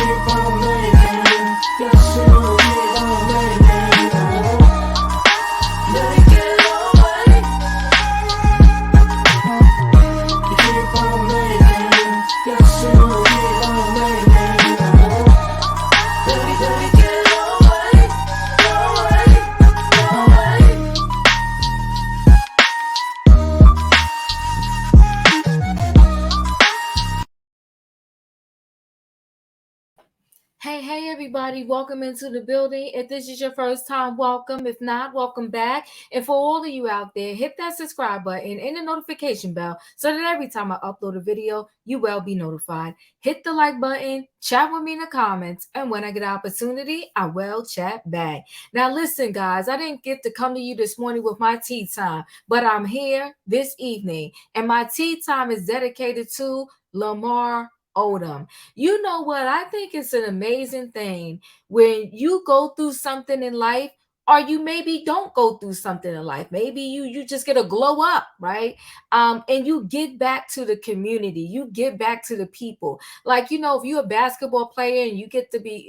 keep on making. Yes, you keep on making. Let it get away. You keep on making. Yes, you keep on making. Let it get away. Hey, everybody, welcome into the building. If this is your first time, welcome. If not, welcome back. And for all of you out there, hit that subscribe button and the notification bell so that every time I upload a video, you will be notified. Hit the like button, chat with me in the comments, and when I get an opportunity, I will chat back. Now, listen, guys, I didn't get to come to you this morning with my tea time, but I'm here this evening, and my tea time is dedicated to Lamor Odom. You know what? I think it's an amazing thing when you go through something in life, or you maybe don't go through something in life. Maybe you just get a glow up, right? And you get back to the community. You get back to the people. Like, if you're a basketball player and you get to be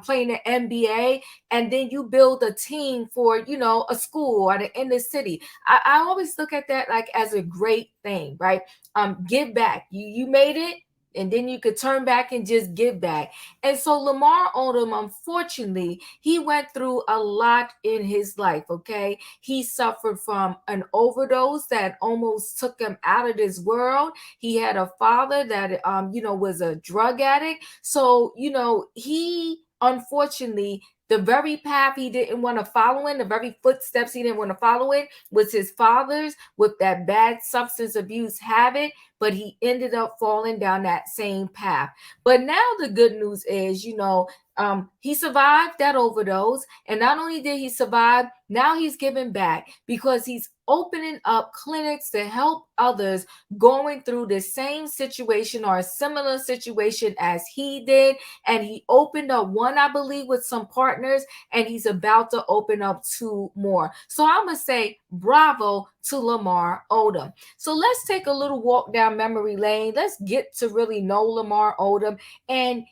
playing the NBA, and then you build a team for a school or the inner city. I always look at that like as a great thing, right? Give back. You made it, and then you could turn back and just give back. And so Lamor Odom, unfortunately, he went through a lot in his life, okay? He suffered from an overdose that almost took him out of this world. He had a father that, was a drug addict. So, he unfortunately, the very path he didn't want to follow in, the very footsteps he didn't want to follow in, was his father's with that bad substance abuse habit, but he ended up falling down that same path. But now the good news is, he survived that overdose. And not only did he survive, now he's giving back because he's opening up clinics to help others going through the same situation or a similar situation as he did. And he opened up one, I believe, with some partners, and he's about to open up two more. So I'm going to say bravo to Lamor Odom. So let's take a little walk down memory lane. Let's get to really know Lamor Odom. And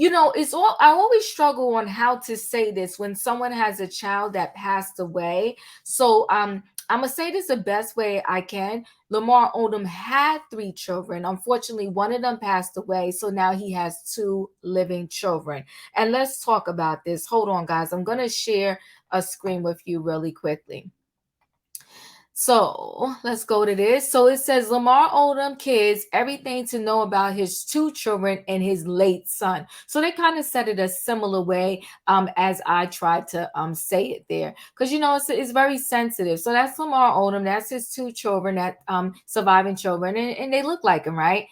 I always struggle on how to say this when someone has a child that passed away. So I'm gonna say this the best way I can. Lamor Odom had 3 children. Unfortunately, one of them passed away, so now he has 2 living children. And let's talk about this. Hold on, guys. I'm gonna share a screen with you really quickly. So let's go to this. So it says Lamor Odom kids, everything to know about his 2 children and his late son. So they kind of said it a similar way as I tried to say it there. Because, it's very sensitive. So that's Lamor Odom. That's his 2 children, that surviving children. And they look like him, right?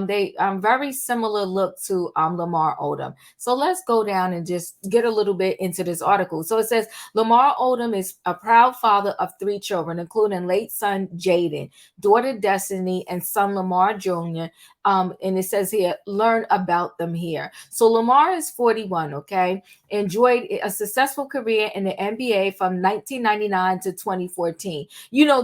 They very similar look to Lamor Odom. So let's go down and just get a little bit into this article. So it says Lamor Odom is a proud father of 3 children, including late son Jaden, daughter Destiny, and son Lamar Jr. And it says here, learn about them here. So Lamar is 41, okay? Enjoyed a successful career in the NBA from 1999 to 2014.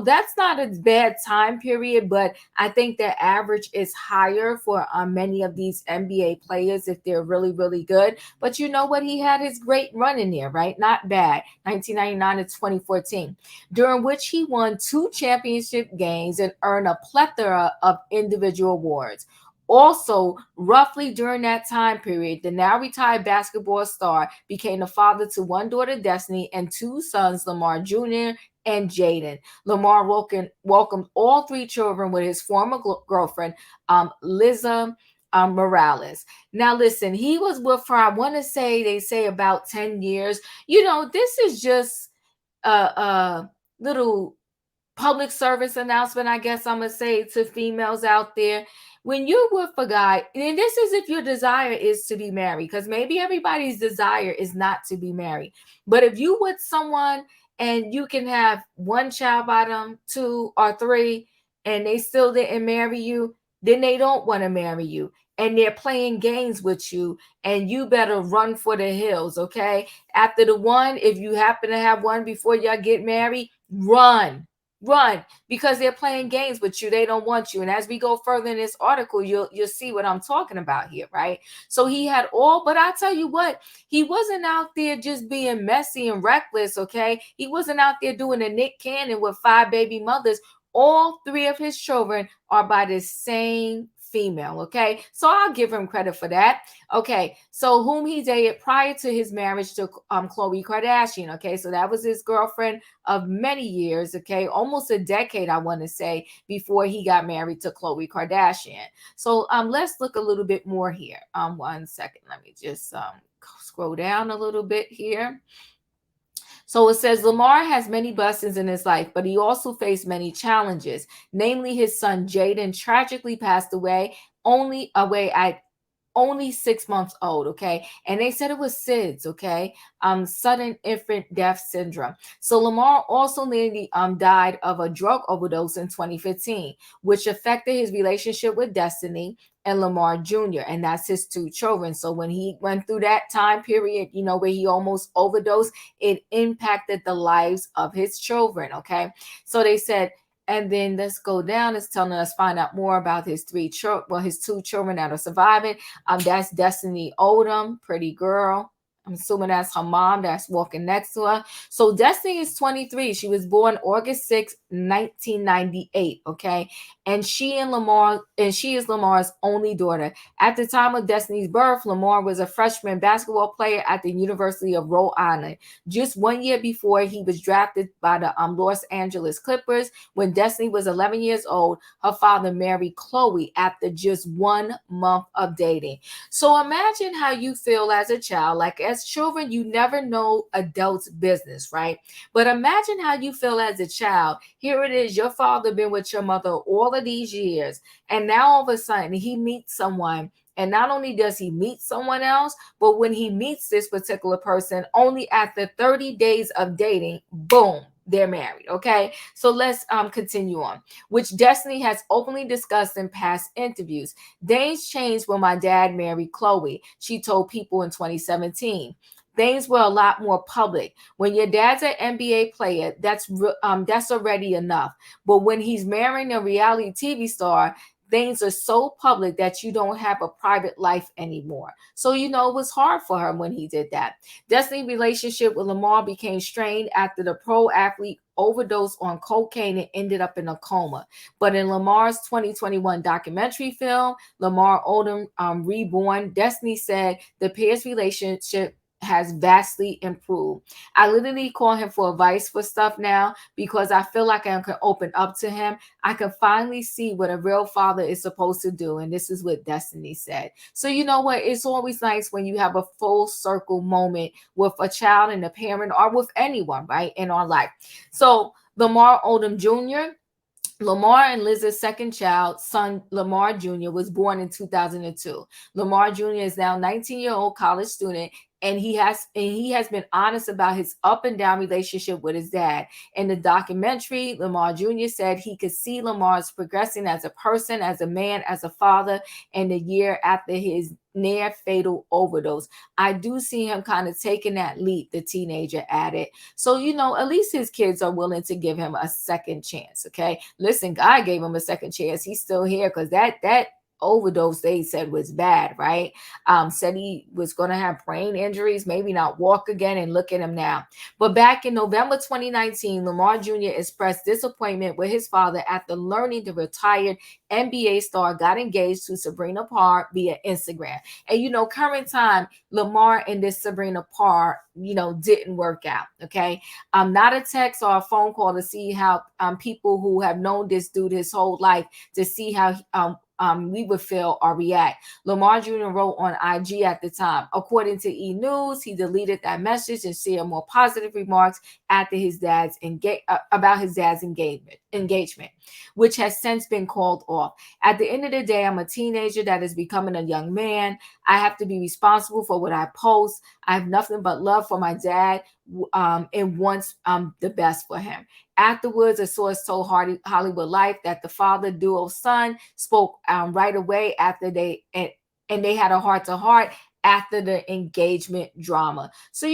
That's not a bad time period, but I think the average is higher for many of these NBA players if they're really, really good. But you know what? He had his great run in there, right? Not bad. 1999 to 2014, during which he won 2 championship games and earned a plethora of individual awards. Also, roughly during that time period, the now retired basketball star became the father to 1 daughter, Destiny, and 2 sons, Lamar Jr. and Jaden. Lamar welcomed all 3 children with his former girlfriend, Liza Morales. Now, listen, he was with her, I want to say, they say about 10 years. This is just a little public service announcement, I guess I'm going to say, to females out there. When you're with a guy, and this is if your desire is to be married, because maybe everybody's desire is not to be married. But if you with someone and you can have 1 child by them, 2 or 3, and they still didn't marry you, then they don't want to marry you. And they're playing games with you, and you better run for the hills, okay? After the 1, if you happen to have 1 before y'all get married, run. Run, because they're playing games with you. They don't want you. And as we go further in this article, you'll see what I'm talking about here, right? So he had all, but I tell you what, he wasn't out there just being messy and reckless, okay? He wasn't out there doing a Nick Cannon with 5 baby mothers. All 3 of his children are by the same female, okay? So I'll give him credit for that. Okay, so whom he dated prior to his marriage to Khloe Kardashian, okay? So that was his girlfriend of many years, okay, almost a decade, I want to say, before he got married to Khloe Kardashian. So let's look a little bit more here. 1 second, let me just scroll down a little bit here. So it says Lamar has many blessings in his life, but he also faced many challenges. Namely, his son Jaden tragically passed away at only 6 months old, okay? And they said it was SIDS, okay? Sudden infant death syndrome. So Lamar also nearly died of a drug overdose in 2015, which affected his relationship with Destiny and Lamar Jr., and that's his 2 children. So when he went through that time period, where he almost overdosed, it impacted the lives of his children, okay? So they said, and then let's go down. It's telling us find out more about his his 2 children that are surviving. That's Destiny Odom, pretty girl. I'm assuming that's her mom that's walking next to her. So Destiny is 23. She was born August 6, 1998. Okay. And she is Lamar's only daughter. At the time of Destiny's birth, Lamar was a freshman basketball player at the University of Rhode Island. Just 1 year before he was drafted by the Los Angeles Clippers, when Destiny was 11 years old, her father married Khloe after just 1 month of dating. So imagine how you feel as a child. Like as children, you never know adults' business, right? But imagine how you feel as a child. Here it is, your father been with your mother all of these years, and now all of a sudden he meets someone. And not only does he meet someone else, but when he meets this particular person, only after 30 days of dating, boom, they're married. Okay. So let's continue on, which Destiny has openly discussed in past interviews. Things changed when my dad married Khloe, she told People in 2017. Things were a lot more public. When your dad's an NBA player, that's already enough. But when he's marrying a reality TV star, things are so public that you don't have a private life anymore. So it was hard for her when he did that. Destiny's relationship with Lamar became strained after the pro athlete overdosed on cocaine and ended up in a coma. But in Lamar's 2021 documentary film, Lamor Odom Reborn, Destiny said the pair's relationship has vastly improved. I literally call him for advice for stuff now because I feel like I can open up to him. I can finally see what a real father is supposed to do. And this is what Destiny said. So you know what? It's always nice when you have a full circle moment with a child and a parent or with anyone, right, in our life. So Lamor Odom Jr., Lamar and Liz's second child, son Lamar Jr., was born in 2002. Lamar Jr. is now 19-year-old college student, and he has been honest about his up and down relationship with his dad. In the documentary, Lamar Jr. said he could see Lamar's progressing as a person, as a man, as a father, in the year after his near fatal overdose. I do see him kind of taking that leap, the teenager added. So, at least his kids are willing to give him a second chance. Okay. Listen, God gave him a second chance. He's still here because that overdose they said was bad, right? Said he was going to have brain injuries, maybe not walk again, and look at him now. But back in November 2019, Lamar Jr. expressed disappointment with his father after learning the retired NBA star got engaged to Sabrina Parr via Instagram. And current time, Lamar and this Sabrina Parr, didn't work out. Okay. Not a text or a phone call to see how people who have known this dude his whole life to see how we would feel or react. Lamar Jr. wrote on IG at the time. According to E! News, he deleted that message and shared more positive remarks after about his dad's engagement, which has since been called off. At the end of the day, I'm a teenager that is becoming a young man. I have to be responsible for what I post. I have nothing but love for my dad and wants the best for him. Afterwards, a source told Hollywood Life that the father duo's son spoke right away after and they had a heart-to-heart after the engagement drama. So,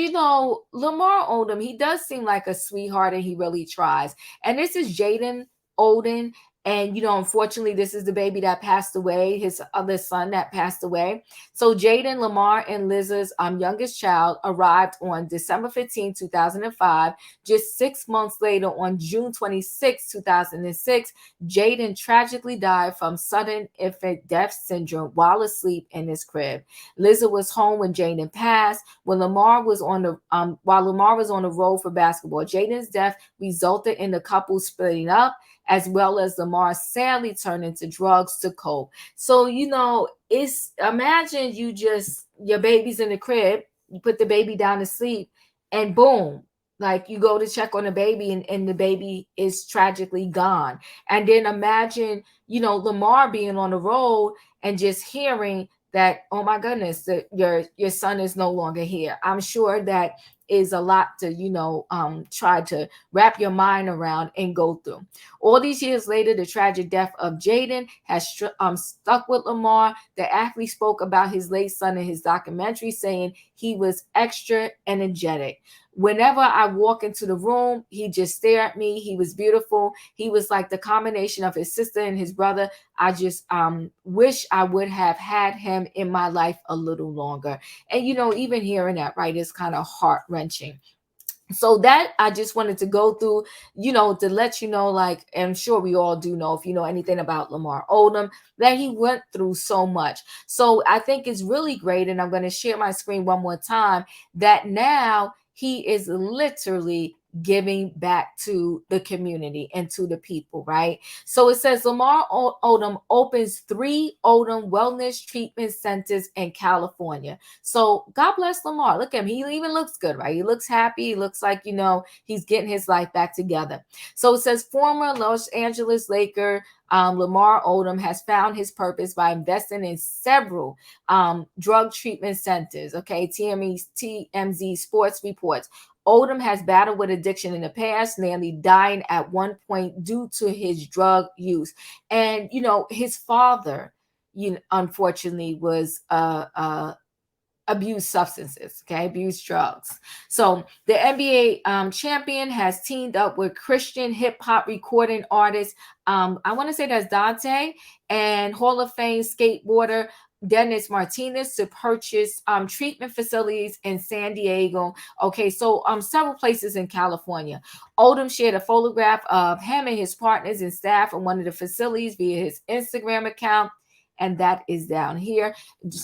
Lamar Odom, he does seem like a sweetheart and he really tries. And this is Jaden Odom. And, unfortunately, this is the baby that passed away, his other son that passed away. So, Jaden, Lamar, and Liz's youngest child arrived on December 15, 2005. Just 6 months later, on June 26, 2006, Jaden tragically died from sudden infant death syndrome while asleep in his crib. Lizzie was home when Jaden passed. While Lamar was on the road for basketball, Jaden's death resulted in the couple splitting up, as well as Lamar sadly turning to drugs to cope. So it's imagine your baby's in the crib, you put the baby down to sleep, and boom, like you go to check on the baby and the baby is tragically gone. And then imagine, Lamar being on the road and just hearing that, oh my goodness, that your son is no longer here. I'm sure that is a lot to try to wrap your mind around and go through. All these years later, the tragic death of Jaden has stuck with Lamar. The athlete spoke about his late son in his documentary, saying he was extra energetic. Whenever I walk into the room, he just stared at me. He was beautiful. He was like the combination of his sister and his brother. I just wish I would have had him in my life a little longer. And even hearing that, right, is kind of heart wrenching. So that I just wanted to go through, to let you know, like, I'm sure we all do know, if you know anything about Lamar Odom, that he went through so much. So I think it's really great, and I'm going to share my screen one more time, that now he is literally giving back to the community and to the people, right? So it says Lamar Odom opens 3 Odom wellness treatment centers in California. So God bless Lamar. Look at him. He even looks good, right? He looks happy. He looks like, he's getting his life back together. So it says former Los Angeles Laker Lamar Odom has found his purpose by investing in several drug treatment centers. Okay, TMZ Sports reports. Odom has battled with addiction in the past, nearly dying at one point due to his drug use. And, his father, unfortunately, was abused substances, okay, abused drugs. So the NBA champion has teamed up with Christian hip hop recording artist, I want to say that's Dante, and Hall of Fame skateboarder Dennis Martinez to purchase treatment facilities in San Diego. Okay, so several places in California. Odom shared a photograph of him and his partners and staff in one of the facilities via his Instagram account. And that is down here.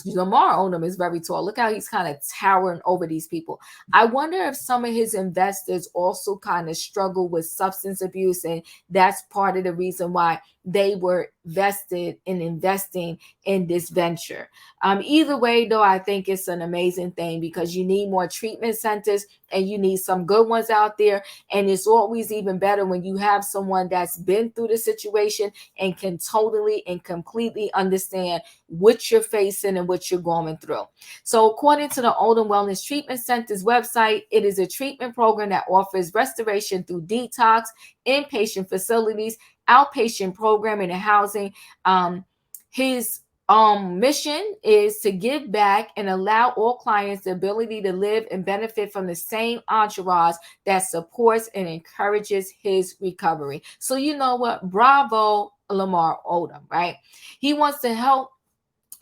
Lamar Odom is very tall. Look how he's kind of towering over these people. I wonder if some of his investors also kind of struggle with substance abuse, and that's part of the reason why they were vested in investing in this venture. Either way, though, I think it's an amazing thing, because you need more treatment centers and you need some good ones out there. And it's always even better when you have someone that's been through the situation and can totally and completely understand what you're facing and what you're going through. So according to the Odom Wellness Treatment Center's website, it is a treatment program that offers restoration through detox, inpatient facilities, outpatient programming and housing. His mission is to give back and allow all clients the ability to live and benefit from the same entourage that supports and encourages his recovery. So you know what? Bravo, Lamar Odom, right? He wants to help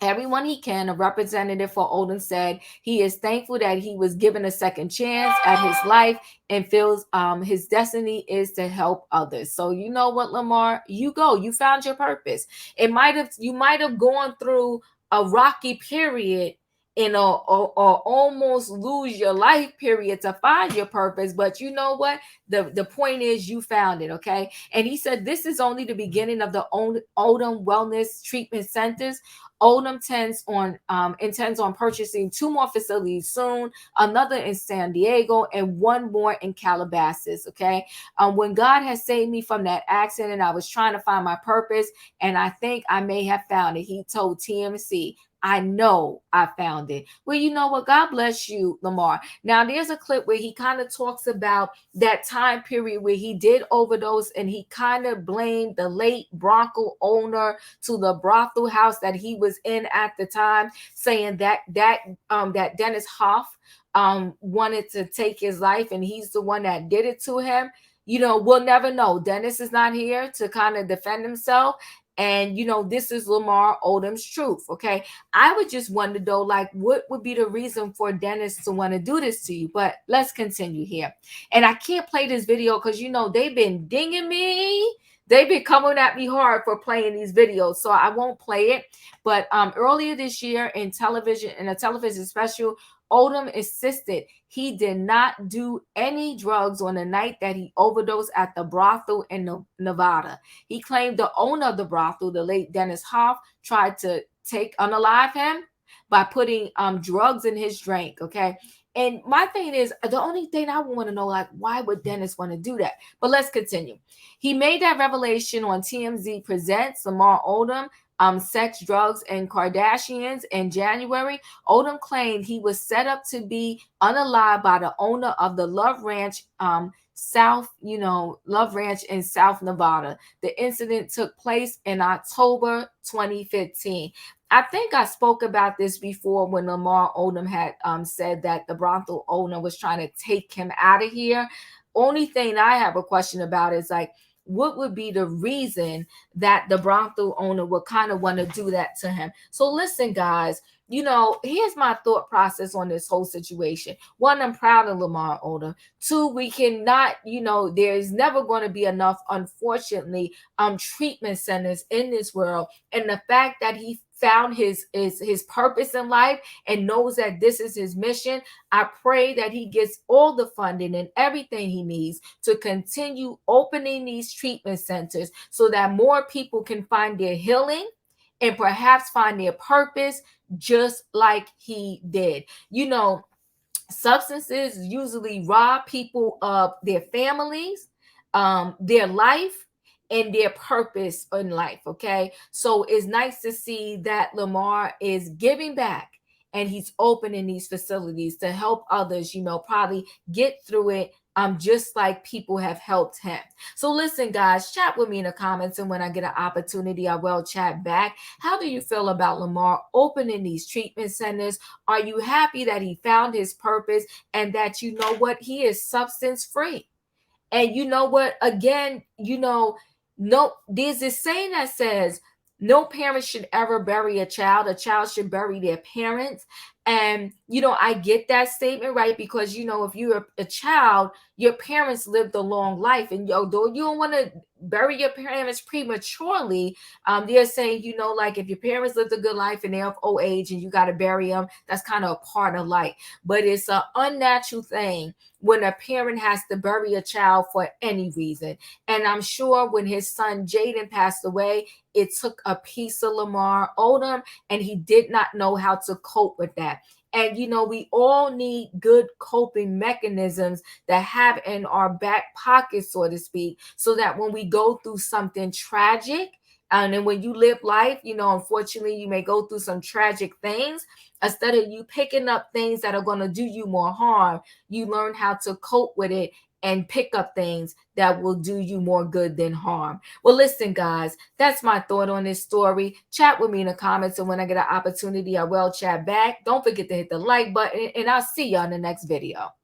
everyone he can. A representative for Odom said he is thankful that he was given a second chance at his life and feels his destiny is to help others. So you know what, Lamar, you found your purpose. You might have gone through a rocky period in or almost lose your life period to find your purpose, but you know what, the point is you found it. Okay, and he said this is only the beginning of the Odom Wellness Treatment Centers. Odom intends on purchasing 2 more facilities soon, another in San Diego and 1 more in Calabasas. Okay. When God has saved me from that accident, I was trying to find my purpose, and I think I may have found it. He told TMC. I know I found it. Well, you know what? God bless you, Lamar. Now, there's a clip where he kind of talks about that time period where he did overdose, and he kind of blamed the late Bronco owner to the brothel house that he was was in at the time, saying that Dennis Hoff wanted to take his life and he's the one that did it to him. We'll never know. Dennis is not here to kind of defend himself. And this is Lamor Odom's truth. Okay. I would just wonder though, like, what would be the reason for Dennis to want to do this to you? But let's continue here. And I can't play this video because they've been dinging me. They've been coming at me hard for playing these videos, so I won't play it. But earlier this year in a television special, Odom insisted he did not do any drugs on the night that he overdosed at the brothel in Nevada. He claimed the owner of the brothel, the late Dennis Hoff, tried to unalive him by putting drugs in his drink. Okay. And my thing is, the only thing I want to know, like, why would Dennis want to do that? But let's continue. He made that revelation on TMZ Presents Lamor Odom, Sex, Drugs, and Kardashians in January. Odom claimed he was set up to be unalived by the owner of the Love Ranch, Love Ranch in South Nevada. The incident took place in October 2015. I think I spoke about this before when Lamor Odom had said that the brothel owner was trying to take him out of here. Only thing I have a question about is, like, what would be the reason that the brothel owner would kind of want to do that to him? So listen, guys, here's my thought process on this whole situation. One, I'm proud of Lamor Odom. Two, we cannot, there's never going to be enough, unfortunately, treatment centers in this world. And the fact that he found his purpose in life and knows that this is his mission, I pray that he gets all the funding and everything he needs to continue opening these treatment centers so that more people can find their healing and perhaps find their purpose just like he did. Substances usually rob people of their families, their life, and their purpose in life. Okay. So it's nice to see that Lamor is giving back and he's opening these facilities to help others, probably get through it. Just like people have helped him. So listen, guys, chat with me in the comments, and when I get an opportunity, I will chat back. How do you feel about Lamor opening these treatment centers? Are you happy that he found his purpose and that he is substance free? And you know what? Again, no, there's this saying that says no parent should ever bury a child. A child should bury their parents. And, I get that statement, right? Because, if you're a child, your parents lived a long life. And though you don't want to bury your parents prematurely, they're saying, like, if your parents lived a good life and they're of old age and you got to bury them, that's kind of a part of life. But it's an unnatural thing when a parent has to bury a child for any reason. And I'm sure when his son Jaden passed away, it took a piece of Lamor Odom, and he did not know how to cope with that. And we all need good coping mechanisms that have in our back pocket, so to speak, so that when we go through something tragic, and then when you live life, unfortunately, you may go through some tragic things. Instead of you picking up things that are going to do you more harm, you learn how to cope with it and pick up things that will do you more good than harm. Well, listen, guys, that's my thought on this story. Chat with me in the comments, and when I get an opportunity, I will chat back. Don't forget to hit the like button, and I'll see you on the next video.